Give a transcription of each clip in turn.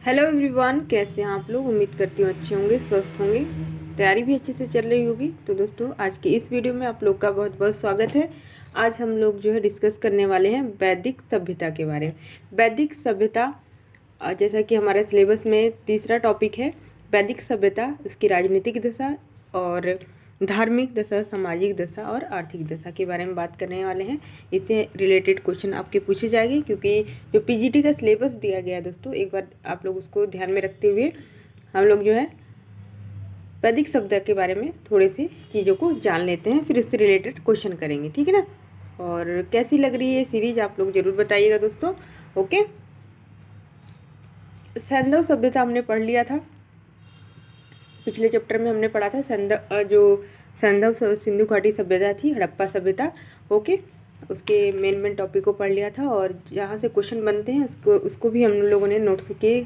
Hello everyone, कैसे हैं आप लोग। उम्मीद करती हूँ अच्छे होंगे, स्वस्थ होंगे। तैयारी भी अच्छे से चल रही होगी। तो दोस्तों, आज की इस वीडियो में आप लोग का बहुत बहुत स्वागत है। आज हम लोग जो है डिस्कस करने वाले हैं वैदिक सभ्यता के बारे में। वैदिक सभ्यता जैसा कि हमारे सिलेबस में तीसरा टॉपिक है वैदिक सभ्यता, उसकी राजनीतिक दशा और धार्मिक दशा, सामाजिक दशा और आर्थिक दशा के बारे में बात करने वाले हैं। इससे रिलेटेड क्वेश्चन आपके पूछे जाएंगे, क्योंकि जो पीजीटी का सिलेबस दिया गया है दोस्तों, एक बार आप लोग उसको ध्यान में रखते हुए हम लोग जो है वैदिक सभ्यता के बारे में थोड़ी सी चीज़ों को जान लेते हैं, फिर इससे रिलेटेड क्वेश्चन करेंगे, ठीक है ना। और कैसी लग रही है ये सीरीज आप लोग ज़रूर बताइएगा दोस्तों। ओके, सैंधव सभ्यता हमने पढ़ लिया था, पिछले चैप्टर में हमने पढ़ा था सैंधव सिंधु घाटी सभ्यता थी, हड़प्पा सभ्यता। ओके, उसके मेन टॉपिक को पढ़ लिया था और जहाँ से क्वेश्चन बनते हैं उसको भी हम लोगों ने नोट्स के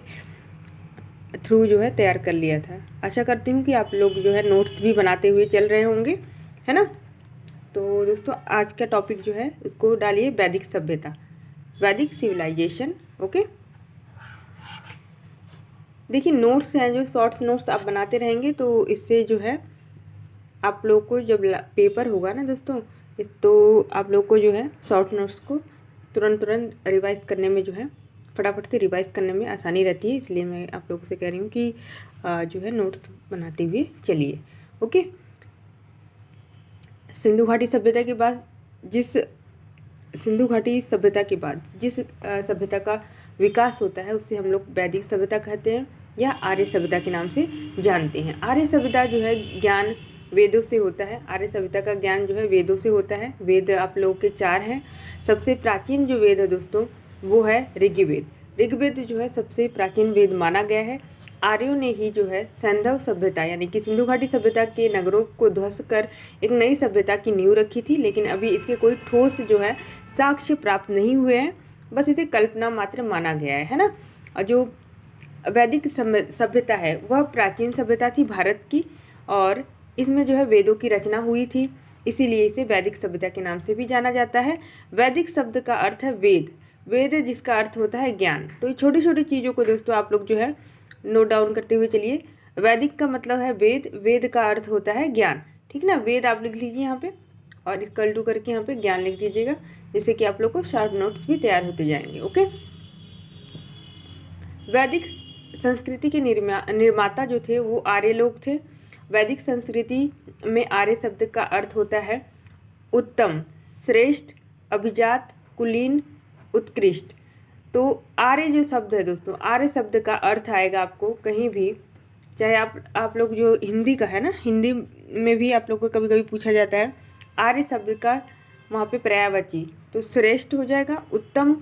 थ्रू जो है तैयार कर लिया था। आशा करती हूँ कि आप लोग जो है नोट्स भी बनाते हुए चल रहे होंगे, है ना। तो दोस्तों, आज का टॉपिक जो है उसको डालिए वैदिक सभ्यता, वैदिक सिविलाइजेशन। ओके, देखिए नोट्स हैं जो शॉर्ट्स नोट्स आप बनाते रहेंगे तो इससे जो है आप लोग को जब पेपर होगा ना दोस्तों, तो आप लोग को जो है शॉर्ट नोट्स को तुरंत रिवाइज करने में जो है फटाफट से रिवाइज करने में आसानी रहती है। इसलिए मैं आप लोगों से कह रही हूँ कि जो है नोट्स बनाते हुए चलिए। ओके, सिंधु घाटी सभ्यता के बाद जिस सिंधु घाटी सभ्यता के बाद जिस सभ्यता का विकास होता है उससे हम लोग वैदिक सभ्यता कहते हैं या आर्य सभ्यता के नाम से जानते हैं। आर्य सभ्यता जो है ज्ञान वेदों से होता है। आर्य सभ्यता का ज्ञान जो है वेदों से होता है। वेद आप लोगों के 4 हैं। सबसे प्राचीन जो वेद है दोस्तों वो है ऋग्वेद। ऋग्वेद जो है सबसे प्राचीन वेद माना गया है। आर्यों ने ही जो है सैंधव सभ्यता यानी कि सिंधु घाटी सभ्यता के नगरों को ध्वस्त कर एक नई सभ्यता की नींव रखी थी, लेकिन अभी इसके कोई ठोस जो है साक्ष्य प्राप्त नहीं हुए हैं, बस इसे कल्पना मात्र माना गया है ना। और जो वैदिक सभ्यता है वह प्राचीन सभ्यता थी भारत की, और इसमें जो है वेदों की रचना हुई थी, इसीलिए इसे वैदिक सभ्यता के नाम से भी जाना जाता है। वैदिक शब्द का अर्थ है वेद, वेद जिसका अर्थ होता है ज्ञान। तो ये छोटी छोटी चीज़ों को दोस्तों आप लोग जो है नोट डाउन करते हुए चलिए। वैदिक का मतलब है वेद, वेद का अर्थ होता है ज्ञान, ठीक ना। वेद आप लिख लीजिए यहाँ पे और इक्वल टू करके यहाँ पे ज्ञान लिख दीजिएगा, जिससे कि आप लोग को शॉर्ट नोट्स भी तैयार होते जाएंगे। ओके, वैदिक संस्कृति के निर्माता जो थे वो आर्य लोग थे। वैदिक संस्कृति में आर्य शब्द का अर्थ होता है उत्तम, श्रेष्ठ, अभिजात, कुलीन, उत्कृष्ट। तो आर्य जो शब्द है दोस्तों, आर्य शब्द का अर्थ आएगा आपको कहीं भी, चाहे आप लोग जो हिंदी का है ना, हिंदी में भी आप लोग को कभी कभी पूछा जाता है आर्य शब्द का वहाँ पे पर्यायवाची, तो श्रेष्ठ हो जाएगा, उत्तम,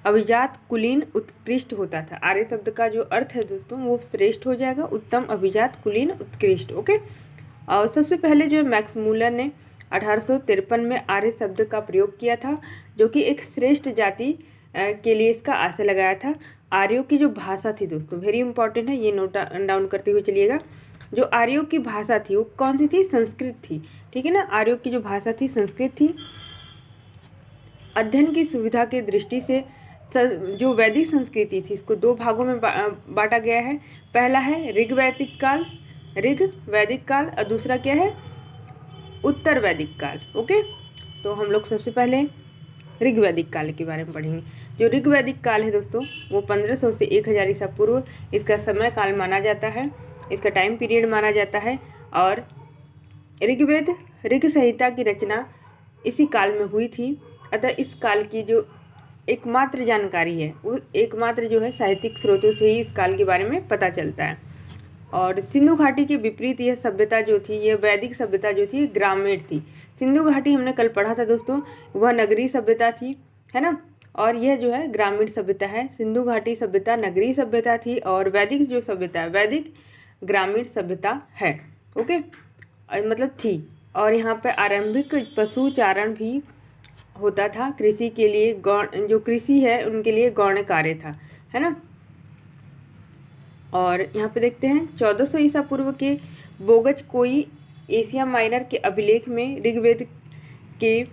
अभिजात, कुलीन, उत्कृष्ट होता था। आर्य शब्द का जो अर्थ है दोस्तों वो श्रेष्ठ हो जाएगा, उत्तम, अभिजात, कुलीन, उत्कृष्ट। ओके, और सबसे पहले जो मैक्स मूलर ने 1853 में आर्य शब्द का प्रयोग किया था, जो कि एक श्रेष्ठ जाति के लिए इसका आशय लगाया था। आर्यों की जो भाषा थी दोस्तों, वेरी इंपॉर्टेंट है, ये नोट डाउन करते हुए चलिएगा। जो आर्यों की भाषा थी वो कौन सी थी? संस्कृत थी, ठीक है ना। आर्यों की जो भाषा थी संस्कृत थी। अध्ययन की सुविधा की दृष्टि से जो वैदिक संस्कृति थी इसको 2 भागों में बांटा गया है। पहला है ऋग वैदिक काल, ऋग वैदिक काल, और दूसरा क्या है? उत्तर वैदिक काल। ओके, तो हम लोग सबसे पहले ऋग वैदिक काल के बारे में पढ़ेंगे। जो ऋग वैदिक काल है दोस्तों वो 1500 से 1000 ईसा पूर्व इसका समय काल माना जाता है, इसका टाइम पीरियड माना जाता है। और ऋग्वेद ऋग संहिता की रचना इसी काल में हुई थी। अतः इस काल की जो एकमात्र जानकारी है वो एकमात्र जो है साहित्यिक स्रोतों से ही इस काल के बारे में पता चलता है। और सिंधु घाटी के विपरीत यह सभ्यता जो थी, यह वैदिक सभ्यता जो थी ग्रामीण थी। सिंधु घाटी हमने कल पढ़ा था दोस्तों, वह नगरीय सभ्यता थी, है ना। और यह जो है ग्रामीण सभ्यता है। सिंधु घाटी सभ्यता नगरीय सभ्यता थी और वैदिक जो सभ्यता है वैदिक ग्रामीण सभ्यता है। ओके, मतलब थी। और यहाँ पे आरंभिक पशु चारण भी होता था। कृषि के लिए गौण जो कृषि है उनके लिए गौण कार्य था, है ना। और यहाँ पे देखते हैं 1400 ईसा पूर्व के बोगज कोई एशिया माइनर के अभिलेख में ऋग्वेद के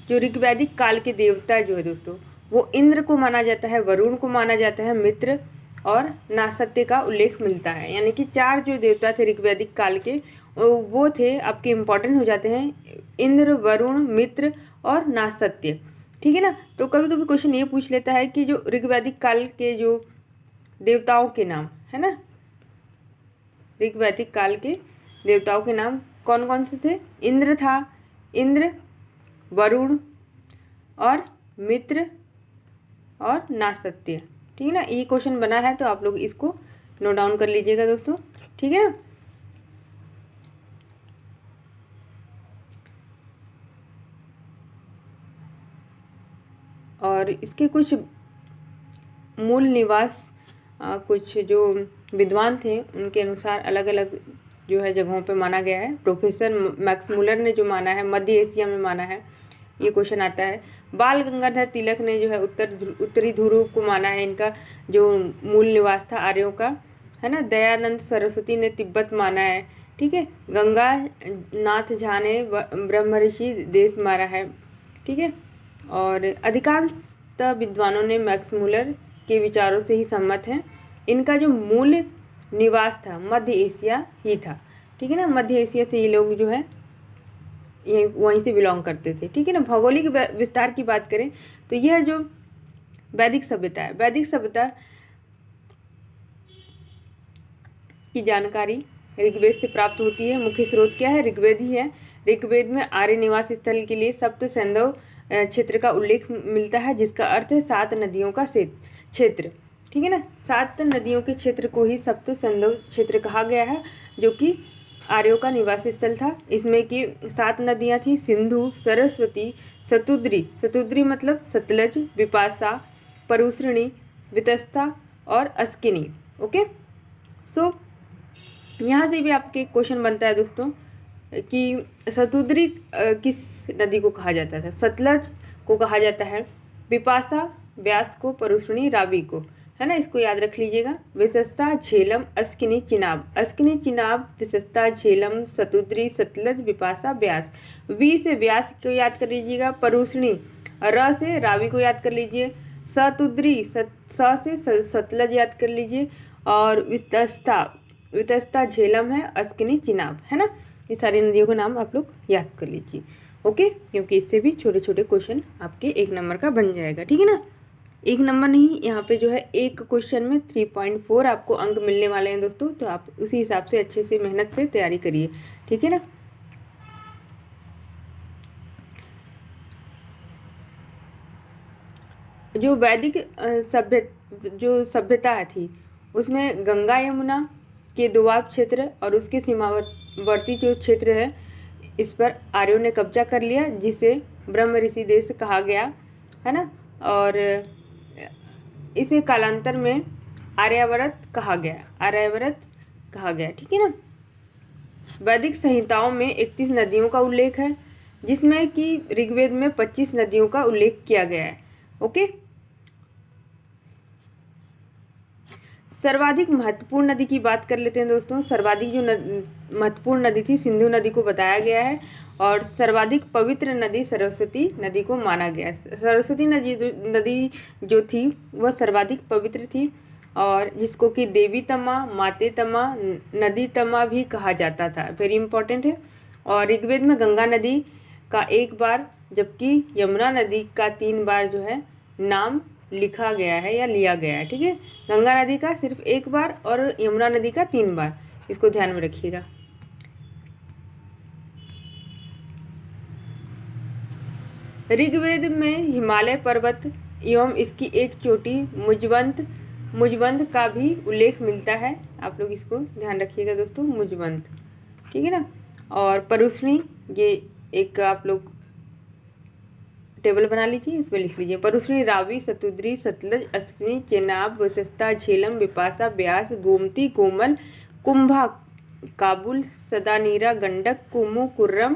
जो ऋग्वैदिक काल के देवता जो है दोस्तों वो इंद्र को माना जाता है, वरुण को माना जाता है, मित्र और नासत्य का उल्लेख मिलता है। यानी कि 4 जो देवता थे ऋग्वैदिक काल के वो थे, आपके इम्पॉर्टेंट हो जाते हैं, इंद्र, वरुण, मित्र और नासत्य। ठीक है ना। तो कभी कभी क्वेश्चन ये पूछ लेता है कि जो ऋग्वैदिक काल के जो देवताओं के नाम है ना, ऋग्वैदिक काल के देवताओं के नाम कौन कौन से थे। इंद्र था, इंद्र, वरुण और मित्र और नासत्य। ठीक है ना। ये क्वेश्चन बना है तो आप लोग इसको नोट डाउन कर लीजिएगा दोस्तों। ठीक है ना। और इसके कुछ मूल निवास कुछ जो विद्वान थे उनके अनुसार अलग अलग जो है जगहों पे माना गया है। प्रोफेसर मैक्स मुलर ने जो माना है मध्य एशिया में माना है, ये क्वेश्चन आता है। बाल गंगाधर तिलक ने जो है उत्तरी ध्रुव को माना है, इनका जो मूल निवास था आर्यों का, है ना। दयानंद सरस्वती ने तिब्बत माना है। ठीक है। गंगा नाथ झा ने ब्रह्मऋषि देश माना है। ठीक है। और अधिकांश विद्वानों ने मैक्स मुलर के विचारों से ही सहमत हैं। इनका जो मूल निवास था मध्य एशिया ही था। ठीक है ना। मध्य एशिया से ये लोग जो है यहीं वहीं से बिलोंग करते थे। ठीक है ना। भौगोलिक विस्तार की बात करें तो यह जो वैदिक सभ्यता है, वैदिक सभ्यता की जानकारी ऋग्वेद से प्राप्त होती है। मुख्य स्रोत क्या है, ऋग्वेद ही है। ऋग्वेद में आर्य निवास स्थल के लिए सप्त सैंधव क्षेत्र का उल्लेख मिलता है, जिसका अर्थ है 7 नदियों का क्षेत्र। ठीक है ना। 7 नदियों के क्षेत्र को ही सप्त सैंधव क्षेत्र कहा गया है, जो कि आर्यों का निवास स्थल था। इसमें कि 7 नदियां थी, सिंधु, सरस्वती, शतुद्री, शतुद्री मतलब सतलज, विपाशा, परुश्रणी, वितस्ता और अस्किनी। ओके। सो यहाँ से भी आपके क्वेश्चन बनता है दोस्तों कि शतुद्री किस नदी को कहा जाता था। सतलज को कहा जाता है, विपाशा व्यास को, परुश्रणी रावी को, है ना। इसको याद रख लीजिएगा। विशस्ता, झेलम, अस्किनी, चिनाब। अस्किनी, चिनाब, विशस्ता, झेलम, शतुद्री, सतलज, विपाशा, व्यास। वी से व्यास को याद कर लीजिएगा, परुश्रणी, र से रावी को याद कर लीजिए, शतुद्री स से सतलज याद कर लीजिए, और वितस्ता झेलम है, अस्किनी चिनाब, है ना। ये सारी नदियों के नाम आप लोग याद कर लीजिए। ओके। क्योंकि इससे भी छोटे छोटे क्वेश्चन आपके 1 नंबर का बन जाएगा। ठीक है ना। 1 नंबर नहीं, यहाँ पे जो है एक क्वेश्चन में 3.4 आपको अंक मिलने वाले हैं दोस्तों। तो आप उसी हिसाब से अच्छे से मेहनत से तैयारी करिए। ठीक है ना। जो वैदिक सभ्यता थी उसमें गंगा यमुना के दोआब क्षेत्र और उसके सीमावर्ती जो क्षेत्र है इस पर आर्यों ने कब्जा कर लिया, जिसे ब्रह्म ऋषि देश कहा गया, है ना। और इसे कालांतर में आर्यावर्त कहा गया। ठीक है ना। वैदिक संहिताओं में 31 नदियों का उल्लेख है, जिसमें कि ऋग्वेद में 25 नदियों का उल्लेख किया गया है। ओके। सर्वाधिक महत्वपूर्ण नदी की बात कर लेते हैं दोस्तों। सर्वाधिक जो महत्वपूर्ण नदी थी सिंधु नदी को बताया गया है, और सर्वाधिक पवित्र नदी सरस्वती नदी को माना गया है। सरस्वती नदी जो थी वह सर्वाधिक पवित्र थी, और जिसको कि देवी तमा, माते तमा, नदी तमा भी कहा जाता था। वेरी इंपॉर्टेंट है। और ऋग्वेद में गंगा नदी का 1 बार, जबकि यमुना नदी का 3 बार जो है नाम लिखा गया है या लिया गया है। ठीक है। गंगा नदी का सिर्फ 1 बार और यमुना नदी का 3 बार, इसको ध्यान में रखिएगा। ऋग्वेद में हिमालय पर्वत एवं इसकी एक चोटी मुजवंत का भी उल्लेख मिलता है। आप लोग इसको ध्यान रखिएगा दोस्तों, मुजवंत। ठीक है ना। और परुश्रणी, ये एक आप लोग टेबल बना लीजिए, इसमें लिख लीजिए। परुश्रणी, रावी, शतुद्री, सतलज, अस्किनी, चेनाब, वशिष्ठा, झेलम, विपाशा, व्यास, गोमती, कोमल, कुंभा, काबुल, सदानीरा, गंडक, कुमु, कुर्रम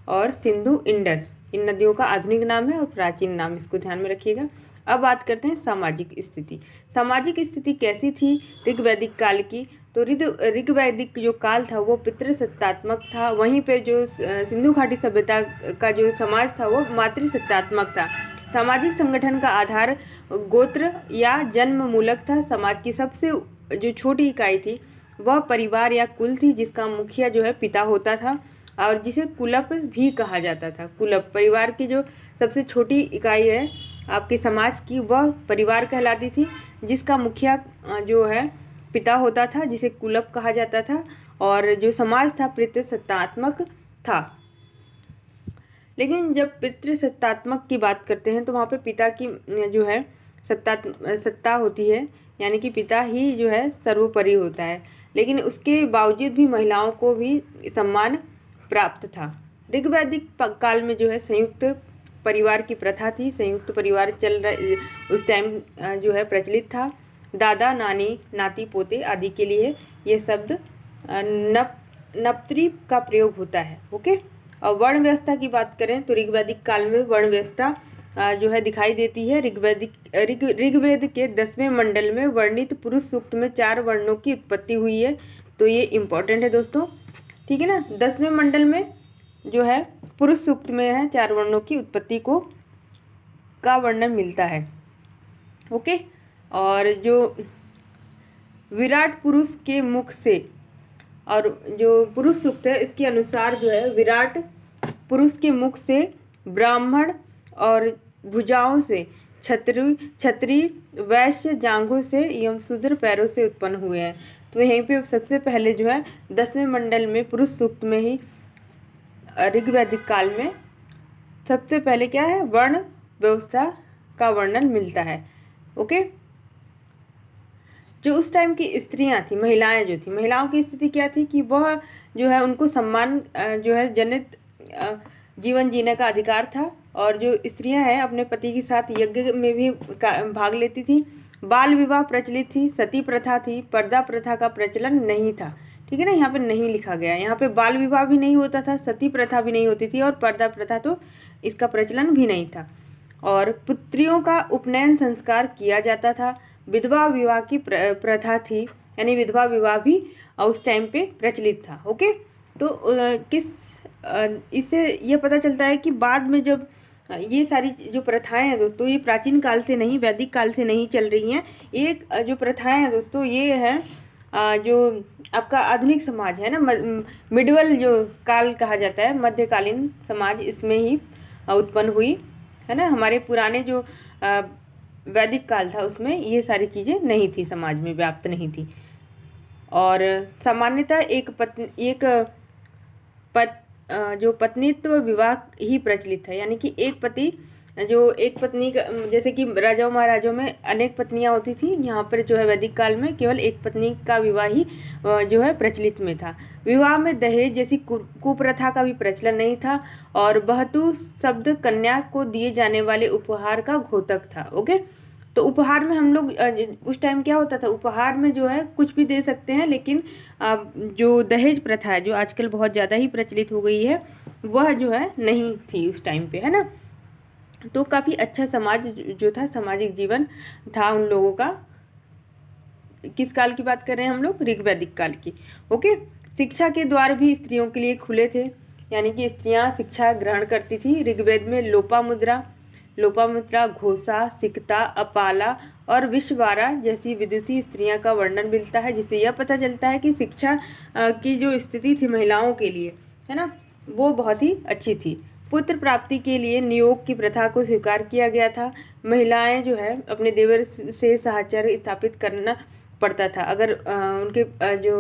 और सिंधु, इंडस। इन नदियों का आधुनिक नाम है और प्राचीन नाम, इसको ध्यान में रखिएगा। अब बात करते हैं सामाजिक स्थिति। सामाजिक स्थिति कैसी थी ऋग्वैदिक काल की। तो ऋग्वैदिक जो काल था वो पितृसत्तात्मक था, वहीं पर जो सिंधु घाटी सभ्यता का जो समाज था वो मातृसत्तात्मक था। सामाजिक संगठन का आधार गोत्र या जन्म मूलक था। समाज की सबसे जो छोटी इकाई थी वह परिवार या कुल थी, जिसका मुखिया जो है पिता होता था और जिसे कुलप भी कहा जाता था। कुलप परिवार की जो सबसे छोटी इकाई है आपके समाज की, वह परिवार कहलाती थी, जिसका मुखिया जो है पिता होता था, जिसे कुलप कहा जाता था, और जो समाज था पितृसत्तात्मक था। लेकिन जब पितृसत्तात्मक की बात करते हैं तो वहाँ पे पिता की जो है सत्ता होती है, यानी कि पिता ही जो है सर्वोपरि होता है। लेकिन उसके बावजूद भी महिलाओं को भी सम्मान प्राप्त था। ऋग्वैदिक काल में जो है संयुक्त परिवार की प्रथा थी। संयुक्त परिवार चल रहा उस टाइम जो है प्रचलित था। दादा, नानी, नाती, पोते आदि के लिए ये शब्द नप्त्री का प्रयोग होता है। ओके। और वर्ण व्यवस्था की बात करें तो ऋग्वैदिक काल में वर्ण व्यवस्था जो है दिखाई देती है। ऋग्वेद के 10वें मंडल में वर्णित पुरुष सूक्त में 4 वर्णों की उत्पत्ति हुई है। तो ये इम्पोर्टेंट है दोस्तों, ठीक है ना। 10वें मंडल में जो है पुरुष सूक्त में है 4 वर्णों की उत्पत्ति का वर्णन मिलता है। ओके। और जो विराट पुरुष के मुख से, और जो पुरुष सूक्त है इसके अनुसार जो है विराट पुरुष के मुख से ब्राह्मण, और भुजाओं से क्षत्रिय, वैश्य जांघों से एवं शूद्र पैरों से उत्पन्न हुए हैं। तो यहीं पे सबसे पहले जो है 10वें मंडल में पुरुष सूक्त में ही ऋग्वैदिक काल में सबसे पहले क्या है, वर्ण व्यवस्था का वर्णन मिलता है। ओके। जो उस टाइम की स्त्रियां थी, महिलाएं जो थी, महिलाओं की स्थिति क्या थी कि वह जो है उनको सम्मान जो है जनित जीवन जीने का अधिकार था। और जो स्त्रियां हैं अपने पति के साथ यज्ञ में भी भाग लेती थी। बाल विवाह प्रचलित थी, सती प्रथा थी, पर्दा प्रथा का प्रचलन नहीं था। ठीक है ना, यहाँ पे नहीं लिखा गया। यहाँ पे बाल विवाह भी नहीं होता था, सती प्रथा भी नहीं होती थी, और पर्दा प्रथा तो इसका प्रचलन भी नहीं था। और पुत्रियों का उपनयन संस्कार किया जाता था। विधवा विवाह की प्रथा थी, यानी विधवा विवाह भी उस टाइम पे प्रचलित था। ओके। तो इससे ये पता चलता है कि बाद में जब ये सारी जो प्रथाएं हैं दोस्तों, ये प्राचीन काल से नहीं, वैदिक काल से नहीं चल रही हैं। एक जो प्रथाएं हैं दोस्तों, ये है जो आपका आधुनिक समाज है ना, मिडिवल जो काल कहा जाता है, मध्यकालीन समाज, इसमें ही उत्पन्न हुई है ना। हमारे पुराने जो वैदिक काल था उसमें ये सारी चीज़ें नहीं थी, समाज में व्याप्त नहीं थी। और सामान्यतः जो पत्नीत्व विवाह ही प्रचलित है, यानी कि एक पत्नी का, जैसे कि राजाओं महाराजों में अनेक पत्नियां होती थी, यहाँ पर जो है वैदिक काल में केवल एक पत्नी का विवाह ही जो है प्रचलित में था। विवाह में दहेज जैसी कुप्रथा का भी प्रचलन नहीं था। और बहतू शब्द कन्या को दिए जाने वाले उपहार का घोतक था। ओके। तो उपहार में हम लोग उस टाइम क्या होता था, उपहार में जो है कुछ भी दे सकते हैं, लेकिन जो दहेज प्रथा है जो आजकल बहुत ज़्यादा ही प्रचलित हो गई है, वह जो है नहीं थी उस टाइम पे, है ना। तो काफ़ी अच्छा समाज जो था, सामाजिक जीवन था उन लोगों का। किस काल की बात कर रहे हैं हम लोग, ऋग्वैदिक काल की। ओके। शिक्षा के द्वार भी स्त्रियों के लिए खुले थे, यानी कि स्त्रियां शिक्षा ग्रहण करती थी। ऋग्वेद में लोपामुद्रा, घोषा, सिकता, अपाला और विश्वारा जैसी विदुषी स्त्रियां का वर्णन मिलता है, जिससे यह पता चलता है कि शिक्षा की जो स्थिति थी महिलाओं के लिए, है ना, वो बहुत ही अच्छी थी। पुत्र प्राप्ति के लिए नियोग की प्रथा को स्वीकार किया गया था। महिलाएं जो है अपने देवर से साहचर्य स्थापित करना पड़ता था। अगर उनके जो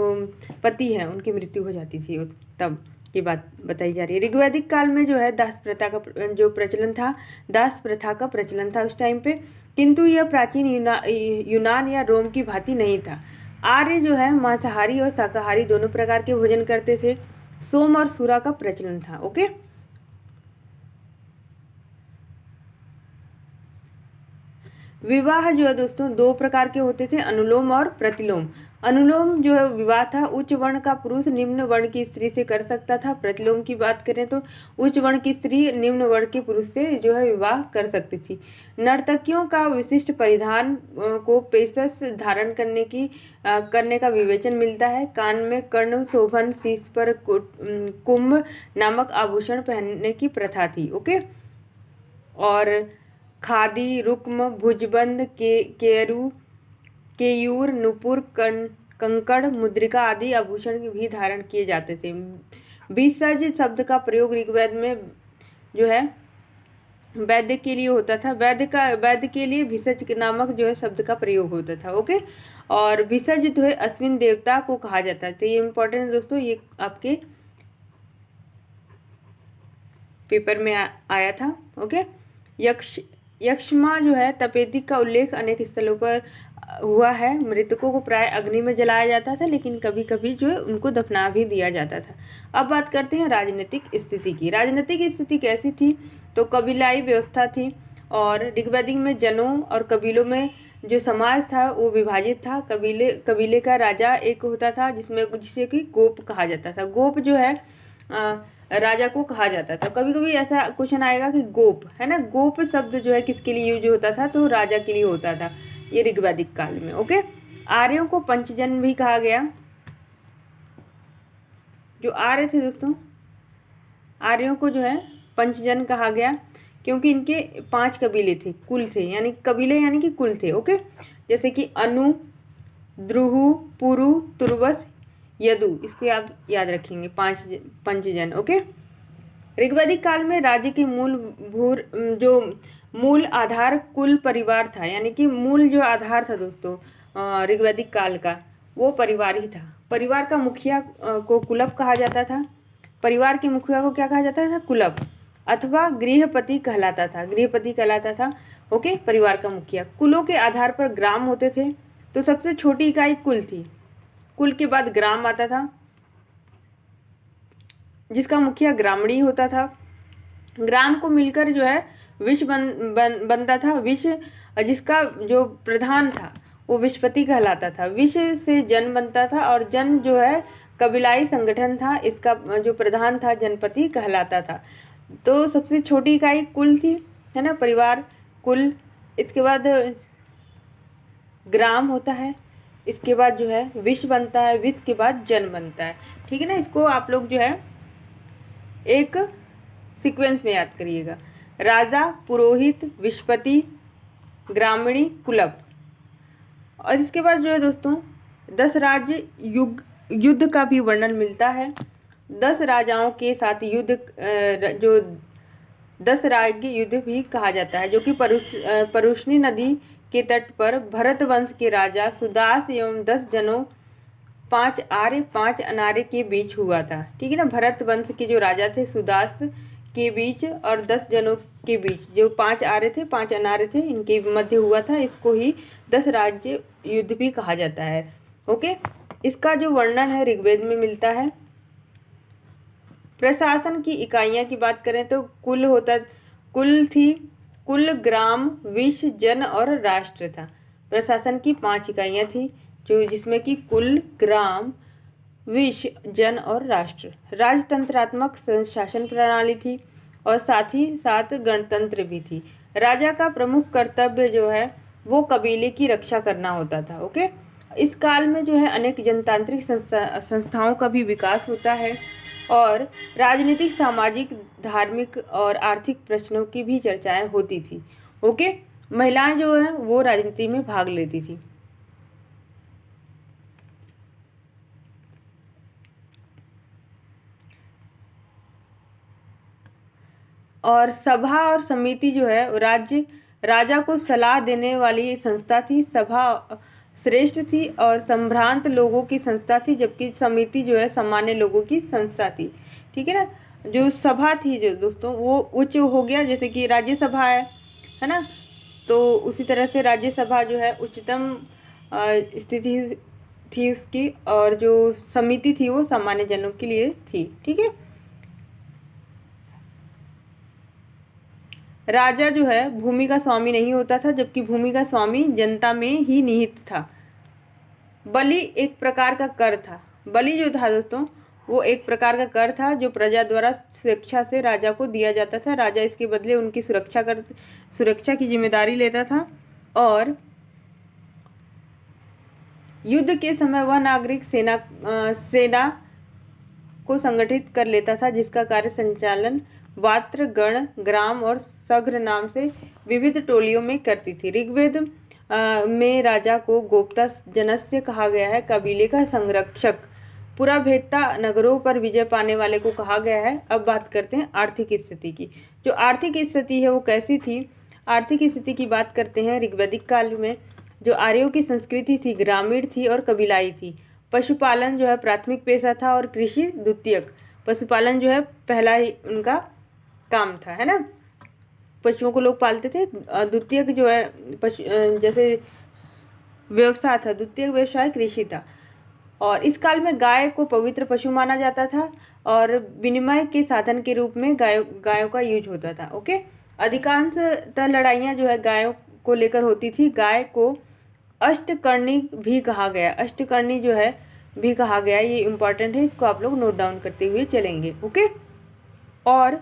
पति हैं उनकी मृत्यु हो जाती थी तब की बात बताई जा रही है। ऋग्वैदिक काल में जो है दास प्रथा का जो प्रचलन था, दास प्रथा का प्रचलन था उस टाइम पे, किंतु यह प्राचीन यूनान या रोम की भांति नहीं था। आर्य जो है मांसाहारी और शाकाहारी दोनों प्रकार के भोजन करते थे। सोम और सूरा का प्रचलन था। ओके। विवाह जो है दोस्तों 2 प्रकार के होते थे, अनुलोम और प्रतिलोम। अनुलोम जो है विवाह था, उच्च वर्ण का पुरुष निम्न वर्ण की स्त्री से कर सकता था। प्रतिलोम की बात करें तो उच्च वर्ण की स्त्री निम्न वर्ण के पुरुष से जो है विवाह कर सकती थी। नर्तकियों का विशिष्ट परिधान को पेशस धारण करने का विवेचन मिलता है। कान में कर्ण शोभन, शीश पर कुंभ नामक आभूषण पहनने की प्रथा थी। ओके। और खादी, रुक्म, भुजबंद, केरू, केयूर, नुपुर, कंकड़, मुद्रिका आदि आभूषण भी धारण किए जाते थे। भिषज शब्द का प्रयोग ऋग्वेद में जो है वैद्य के लिए होता था। वैद्य के लिए भिषज नामक जो है शब्द का प्रयोग होता था। ओके, और भिषज जो है अश्विन देवता को कहा जाता है। तो ये इंपॉर्टेंट है दोस्तों, ये आपके पेपर में आया था। ओके, यक्षमा जो है तपेदिक का उल्लेख अनेक स्थलों पर हुआ है। मृतकों को प्राय अग्नि में जलाया जाता था, लेकिन कभी कभी जो है उनको दफना भी दिया जाता था। अब बात करते हैं राजनीतिक स्थिति की। राजनीतिक स्थिति कैसी थी? तो कबीलाई व्यवस्था थी, और ऋग्वैदिक में जनों और कबीलों में जो समाज था वो विभाजित था। कबीले का राजा एक होता था, जिसे कि गोप कहा जाता था। गोप जो है राजा को कहा जाता था। कभी कभी ऐसा क्वेश्चन आएगा कि गोप है ना, गोप शब्द जो है किसके लिए यूज होता था? तो राजा के लिए होता था, ये ऋग्वैदिक काल में। ओके, आर्यों को पंचजन भी कहा गया। जो आर्य थे दोस्तों, आर्यों को जो है पंचजन कहा गया, क्योंकि इनके 5 कबीले थे, कुल थे, यानी कबीले यानी कि कुल थे। ओके, जैसे कि अनु, द्रुहु, पुरु, तुर्वस, यदु, इसको आप याद रखेंगे, 5 पंचजन। ओके, ऋग्वैदिक काल में राज्य की मूल आधार कुल परिवार था, यानी कि मूल जो आधार था दोस्तों ऋग्वैदिक काल का, वो परिवार ही था। परिवार का मुखिया को कुलव कहा जाता था। परिवार के मुखिया को क्या कहा जाता था? कुलव, अथवा गृहपति कहलाता था। गृहपति कहलाता था। ओके, परिवार का मुखिया। कुलों के आधार पर ग्राम होते थे। तो सबसे छोटी इकाई कुल थी, कुल के बाद ग्राम आता था, जिसका मुखिया ग्रामणी होता था। ग्राम को मिलकर जो है विश्व बनता था। विश्व, जिसका जो प्रधान था वो विश्वपति कहलाता था। विश्व से जन बनता था, और जन जो है कबीलाई संगठन था, इसका जो प्रधान था जनपति कहलाता था। तो सबसे छोटी इकाई कुल थी, है ना, परिवार, कुल। इसके बाद ग्राम होता है, इसके बाद जो है विश्व बनता है, विश्व के बाद जन बनता है। ठीक है ना, इसको आप लोग जो है एक सीक्वेंस में याद करिएगा। राजा, पुरोहित, विश्वपति, ग्रामीणी, कुलव। और इसके बाद जो है दोस्तों 10 राज्य युद्ध का भी वर्णन मिलता है। 10 राजाओं के साथ युद्ध जो 10 राज्य युद्ध भी कहा जाता है, जो कि परुष्णी नदी के तट पर भरत वंश के राजा सुदास एवं 10 जनों, 5 आर्य 5 अनार्य के बीच हुआ था। ठीक है ना, भरत वंश के जो राजा थे सुदास के बीच और 10 जनों के बीच, जो 5 आर्य थे 5 अनार्य थे, इनके मध्य हुआ था। इसको ही 10 राज्य युद्ध भी कहा जाता है। ओके, इसका जो वर्णन है ऋग्वेद में मिलता है। प्रशासन की इकाइयां की बात करें तो कुल थी, कुल, ग्राम, विश्व, जन और राष्ट्र था। प्रशासन की 5 इकाइयां थी, जो जिसमें कि कुल, ग्राम, विश्व, जन और राष्ट्र। राजतंत्रात्मक शासन प्रणाली थी, और साथ ही साथ गणतंत्र भी थी। राजा का प्रमुख कर्तव्य जो है वो कबीले की रक्षा करना होता था। ओके, इस काल में जो है अनेक जनतांत्रिक संस्थाओं का भी विकास होता है, और राजनीतिक, सामाजिक, धार्मिक और आर्थिक प्रश्नों की भी चर्चाएं होती थी। ओके, महिलाएं जो है वो राजनीति में भाग लेती थी। और सभा और समिति जो है राजा को सलाह देने वाली संस्था थी। सभा श्रेष्ठ थी और संभ्रांत लोगों की संस्था थी, जबकि समिति जो है सामान्य लोगों की संस्था थी। ठीक है ना, जो सभा थी जो दोस्तों वो उच्च हो गया, जैसे कि राज्यसभा है ना, तो उसी तरह से राज्यसभा जो है उच्चतम स्थिति थी उसकी, और जो समिति थी वो सामान्य जनों के लिए थी। ठीक है, राजा जो है भूमि का स्वामी नहीं होता था, जबकि भूमि का स्वामी जनता में ही निहित था। बलि एक प्रकार का कर था। बलि जो था दोस्तों वो एक प्रकार का कर था, जो प्रजा द्वारा स्वेच्छा से राजा को दिया जाता था। राजा इसके बदले उनकी सुरक्षा की जिम्मेदारी लेता था, और युद्ध के समय वह नागरिक सेना को संगठित कर लेता था, जिसका कार्य संचालन वात्र, गण, ग्राम और सग्र नाम से विविध टोलियों में करती थी। ऋग्वेद में राजा को गोप्ता जनस्य कहा गया है, कबीले का संरक्षक। पूरा भेदता नगरों पर विजय पाने वाले को कहा गया है। अब बात करते हैं आर्थिक स्थिति की। जो आर्थिक स्थिति है वो कैसी थी? आर्थिक स्थिति की बात करते हैं। ऋग्वैदिक काल में जो आर्यों की संस्कृति थी ग्रामीण थी और कबीलाई थी। पशुपालन जो है प्राथमिक पेशा था और कृषि द्वितीयक। पशुपालन जो है पहला ही उनका काम था, है ना। पशुओं को लोग पालते थे। द्वितीयक जो है पशु जैसे व्यवसाय था, द्वितीय व्यवसाय कृषि था। और इस काल में गाय को पवित्र पशु माना जाता था और विनिमय के साधन के रूप में गायों का यूज होता था। ओके, अधिकांशतः लड़ाइयाँ जो है गायों को लेकर होती थी। गाय को अष्टकर्णी भी कहा गया। अष्टकर्णी जो है भी कहा गया, ये इम्पॉर्टेंट है, इसको आप लोग नोट डाउन करते हुए चलेंगे। ओके, और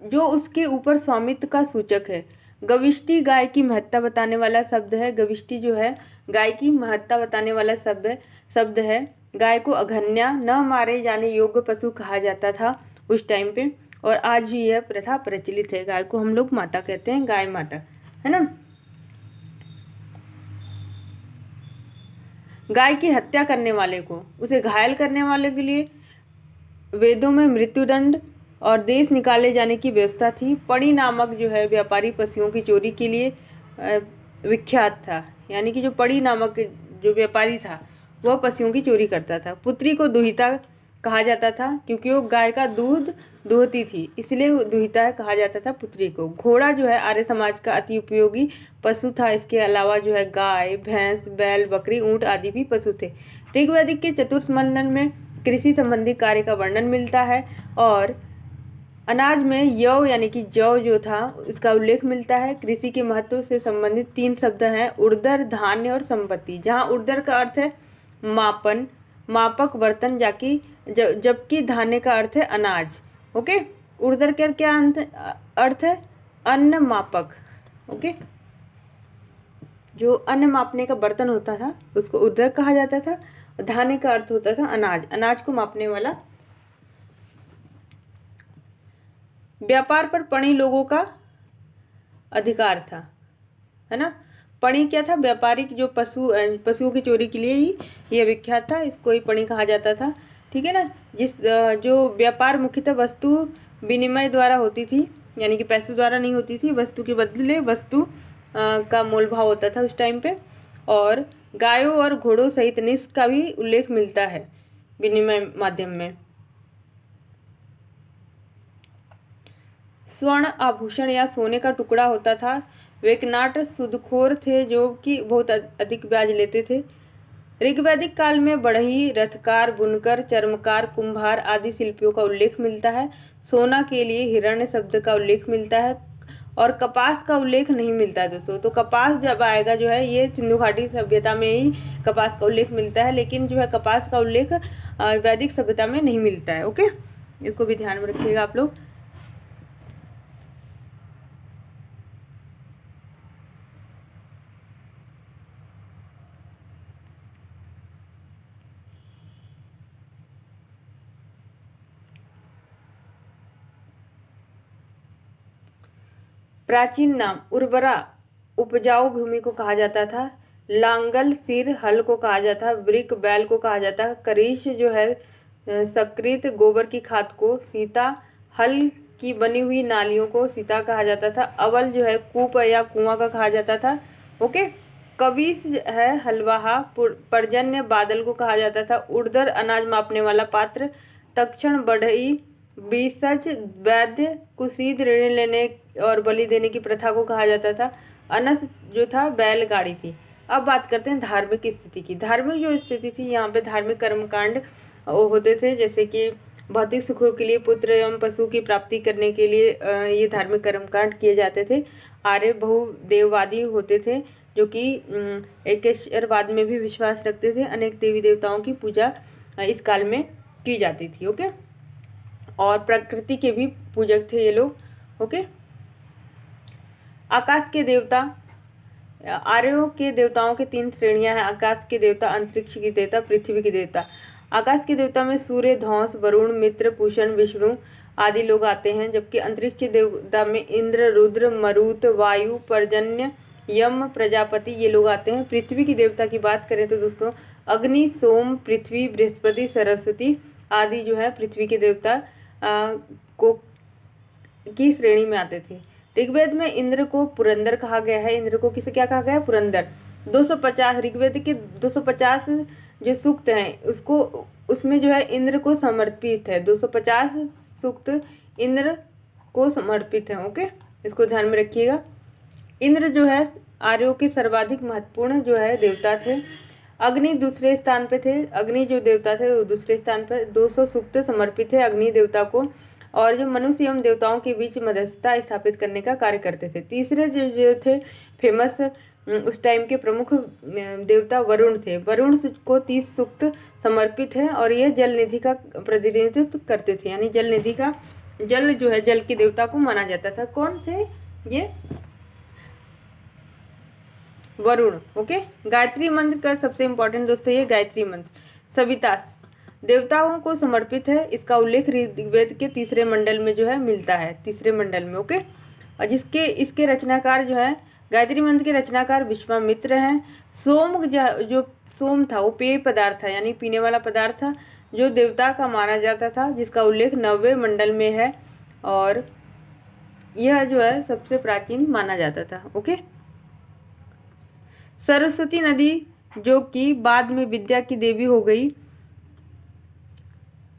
जो उसके ऊपर स्वामित्व का सूचक है। गविष्टि गाय की महत्ता बताने वाला शब्द है। गविष्टि जो है गाय की महत्ता बताने वाला शब्द है। गाय को अघन्या, न मारे जाने योग्य पशु कहा जाता था उस टाइम पे, और आज भी यह प्रथा प्रचलित है। गाय को हम लोग माता कहते हैं, गाय माता, है ना। गाय की हत्या करने वाले को, उसे घायल करने वाले के लिए वेदों में मृत्युदंड और देश निकाले जाने की व्यवस्था थी। पणी नामक जो है व्यापारी पशुओं की चोरी के लिए विख्यात था। यानी कि जो पणी नामक जो व्यापारी था वह पशुओं की चोरी करता था। पुत्री को दुहिता कहा जाता था क्योंकि वो गाय का दूध दुहती थी, इसलिए दुहिता कहा जाता था पुत्री को। घोड़ा जो है आर्य समाज का अति उपयोगी पशु था। इसके अलावा जो है गाय, भैंस, बैल, बकरी, ऊंट आदि भी पशु थे। ऋग्वैदिक के चतुर्थ मंडल में कृषि संबंधी कार्य का वर्णन मिलता है और अनाज में यव यानी कि जौ जो था इसका उल्लेख मिलता है। कृषि के महत्व से संबंधित 3 शब्द हैं, ऊर्ध्वर, धान्य और संपत्ति। जहाँ ऊर्ध्वर का अर्थ है मापन, मापक, बर्तन, जबकि धान्य का अर्थ है अनाज। ओके, ऊर्ध्वर का क्या अर्थ है? अन्न मापक। ओके, जो अन्न मापने का बर्तन होता था उसको ऊर्ध्वर कहा जाता था। धान्य का अर्थ होता था अनाज, अनाज को मापने वाला। व्यापार पर पणी लोगों का अधिकार था, है ना। पणी क्या था? व्यापारिक जो पशुओं की चोरी के लिए ही यह विख्यात था, इसको ही पणी कहा जाता था। ठीक है ना। जो व्यापार मुख्यतः वस्तु विनिमय द्वारा होती थी, यानी कि पैसे द्वारा नहीं होती थी, वस्तु के बदले वस्तु का मोल भाव होता था उस टाइम पे। और गायों और घोड़ों सहित निष्क का भी उल्लेख मिलता है विनिमय माध्यम में। स्वर्ण आभूषण या सोने का टुकड़ा होता था। वेकनाट सूदखोर थे जो कि बहुत अधिक ब्याज लेते थे। ऋग्वैदिक काल में बढ़ई, रथकार, बुनकर, चर्मकार, कुम्हार आदि शिल्पियों का उल्लेख मिलता है। सोना के लिए हिरण्य शब्द का उल्लेख मिलता है और कपास का उल्लेख नहीं मिलता है दोस्तों। तो कपास जब आएगा जो है ये सिंधु घाटी सभ्यता में ही कपास का उल्लेख मिलता है, लेकिन जो है कपास का उल्लेख वैदिक सभ्यता में नहीं मिलता है। ओके, इसको भी ध्यान में रखिएगा आप लोग। प्राचीन नाम उर्वरा उपजाऊ भूमि को कहा जाता था। लांगल सिर हल को कहा जाता है। वृक बैल को कहा जाता है। करीश जो है सकृत गोबर की खाद को। सीता हल की बनी हुई नालियों को सीता कहा जाता था। अवल जो है कूप या कुआं का कहा जाता था। ओके, कविश है हलवाहा। पर्जन्य बादल को कहा जाता था। उर्दर अनाज मापने वाला पात्र। तक्षण बढ़ई बीसज वैद्य कुशीद ऋण लेने और बलि देने की प्रथा को कहा जाता था। अनस जो था बैलगाड़ी थी। अब बात करते हैं धार्मिक स्थिति की। धार्मिक जो स्थिति थी यहाँ पे धार्मिक कर्मकांड होते थे, जैसे कि भौतिक सुखों के लिए, पुत्र एवं पशु की प्राप्ति करने के लिए ये धार्मिक कर्मकांड किए जाते थे। आर्य बहुदेववादी होते थे जो कि एकेश्वरवाद में भी विश्वास रखते थे। अनेक देवी देवताओं की पूजा इस काल में की जाती थी। ओके, और प्रकृति के भी पूजक थे ये लोग। ओके, आकाश के देवता। आर्यों के देवताओं के 3 श्रेणियां हैं। आकाश के देवता, अंतरिक्ष के देवता, पृथ्वी के देवता। आकाश के देवता में सूर्य, धौंस, वरुण, मित्र, पूषण, विष्णु आदि लोग आते हैं। जबकि अंतरिक्ष के देवता में इंद्र, रुद्र, मरुत, वायु, पर्जन्य, यम, प्रजापति ये लोग आते हैं। पृथ्वी की देवता की बात करें तो दोस्तों अग्नि, सोम, पृथ्वी, बृहस्पति, सरस्वती आदि जो है पृथ्वी के देवता को की श्रेणी में आते थे। ऋग्वेद में इंद्र को पुरंदर कहा गया है। इंद्र को किसे क्या कहा गया है? पुरंदर। 250 ऋग्वेद के 250 जो सूक्त हैं उसको उसमें जो है इंद्र को समर्पित है। 250 सूक्त इंद्र को समर्पित है। ओके, इसको ध्यान में रखिएगा। इंद्र जो है आर्यों के सर्वाधिक महत्वपूर्ण जो है देवता थे। अग्नि दूसरे स्थान पे थे। अग्नि जो देवता थे वो दूसरे स्थान पर 200 सूक्त समर्पित है अग्नि देवता को, और जो मनुष्य एवं देवताओं के बीच मध्यस्थता स्थापित करने का कार्य करते थे। तीसरे जो थे फेमस उस टाइम के प्रमुख देवता वरुण थे। वरुण को 30 सूक्त समर्पित है और ये जल निधि का प्रतिनिधित्व करते थे, यानी जल निधि का जल जो है जल के देवता को माना जाता था। कौन थे ये? वरुण। ओके, गायत्री मंत्र का सबसे इम्पोर्टेंट दोस्तों ये गायत्री मंत्र सविता देवताओं को समर्पित है। इसका उल्लेख ऋग्वेद के तीसरे मंडल में जो है मिलता है, तीसरे मंडल में। ओके, और इसके रचनाकार जो है गायत्री मंत्र के रचनाकार विश्वामित्र हैं। सोम जो सोम था वो पेय पदार्थ था, यानी पीने वाला पदार्थ था जो देवता का माना जाता था, जिसका उल्लेख 9वें मंडल में है और यह जो है सबसे प्राचीन माना जाता था। ओके, सरस्वती नदी जो कि बाद में विद्या की देवी हो गई।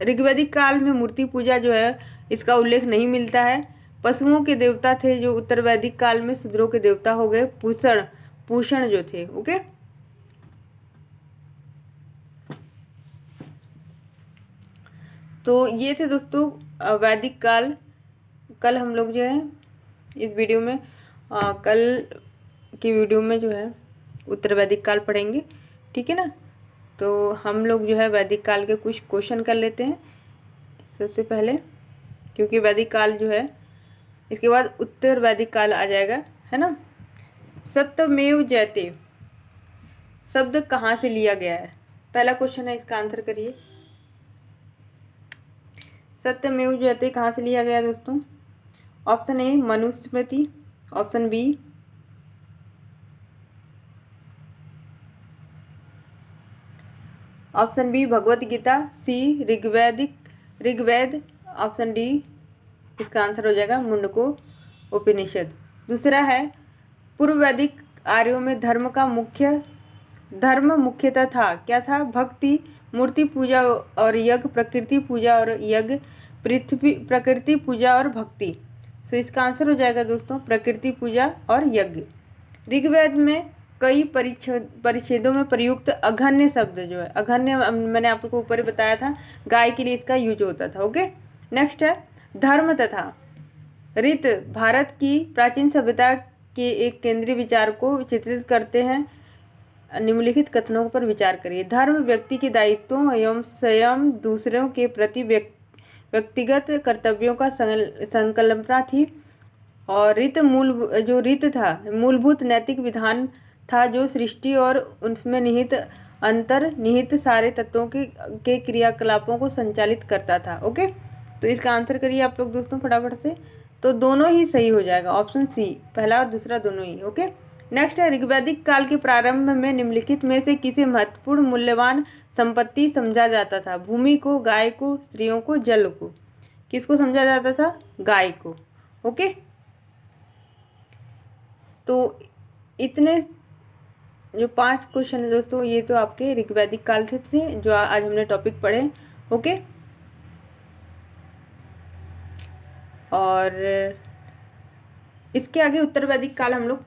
ऋग्वैदिक काल में मूर्ति पूजा जो है इसका उल्लेख नहीं मिलता है। पशुओं के देवता थे जो उत्तर वैदिक काल में शूद्रों के देवता हो गए, पूषण जो थे। ओके, तो ये थे दोस्तों वैदिक काल। कल हम लोग जो है इस वीडियो में कल की वीडियो में जो है उत्तर वैदिक काल पढ़ेंगे, ठीक है ना। तो हम लोग जो है वैदिक काल के कुछ क्वेश्चन कर लेते हैं सबसे पहले, क्योंकि वैदिक काल जो है इसके बाद उत्तर वैदिक काल आ जाएगा, है ना। सत्यमेव जयते शब्द कहाँ से लिया गया है? पहला क्वेश्चन है, इसका आंसर करिए। सत्यमेव जयते कहाँ से लिया गया दोस्तों? Option A Manusmriti, option B option B Bhagavad Gita, C Rigveda, option D इसका आंसर हो जाएगा मुंडको उपनिषद। दूसरा है पूर्व वैदिक आर्यों में धर्म मुख्यतः था, क्या था? भक्ति, मूर्ति पूजा और यज्ञ, प्रकृति पूजा और यज्ञ, प्रकृति पूजा और भक्ति। सो इसका आंसर हो जाएगा दोस्तों प्रकृति पूजा और यज्ञ। ऋग्वेद में कई परिच्छेदों में प्रयुक्त अघन्य शब्द जो है, अघन्य मैंने आपको ऊपर ही बताया था, गाय के लिए इसका यूज होता था। ओके, नेक्स्ट है धर्म तथा रीत भारत की प्राचीन सभ्यता के एक केंद्रीय विचार को चित्रित करते हैं। निम्नलिखित कथनों पर विचार करिए। धर्म व्यक्ति के दायित्वों एवं स्वयं दूसरों के प्रति व्यक्तिगत कर्तव्यों का संकल्पना थी, और रीत था मूलभूत नैतिक विधान था जो सृष्टि और उसमें निहित सारे तत्वों के क्रियाकलापों को संचालित करता था। ओके, तो इसका आंसर करिए आप लोग दोस्तों फटाफट से। तो दोनों ही सही हो जाएगा, ऑप्शन सी, पहला और दूसरा दोनों ही। ओके, नेक्स्ट है ऋग्वैदिक काल के प्रारंभ में निम्नलिखित में से किसे महत्वपूर्ण मूल्यवान संपत्ति समझा जाता था? भूमि को, गाय को, स्त्रियों को, जल को। किसको समझा जाता था? गाय को। ओके, तो इतने जो 5 क्वेश्चन है दोस्तों ये तो आपके ऋग्वैदिक काल से थे जो आज हमने टॉपिक पढ़े। ओके, और इसके आगे उत्तर वैदिक काल हम लोग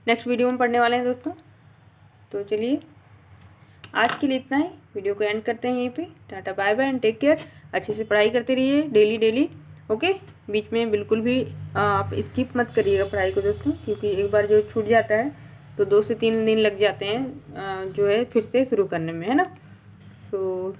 नेक्स्ट वीडियो में पढ़ने वाले हैं दोस्तों। तो चलिए आज के लिए इतना ही, वीडियो को एंड करते हैं यहीं पे। Tata bye bye and take care. अच्छे से पढ़ाई करते रहिए डेली। ओके, बीच में बिल्कुल भी आप स्किप मत करिएगा पढ़ाई को दोस्तों, क्योंकि एक बार जो छूट जाता है तो 2 से 3 दिन लग जाते हैं जो है फिर से शुरू करने में, है ना। सो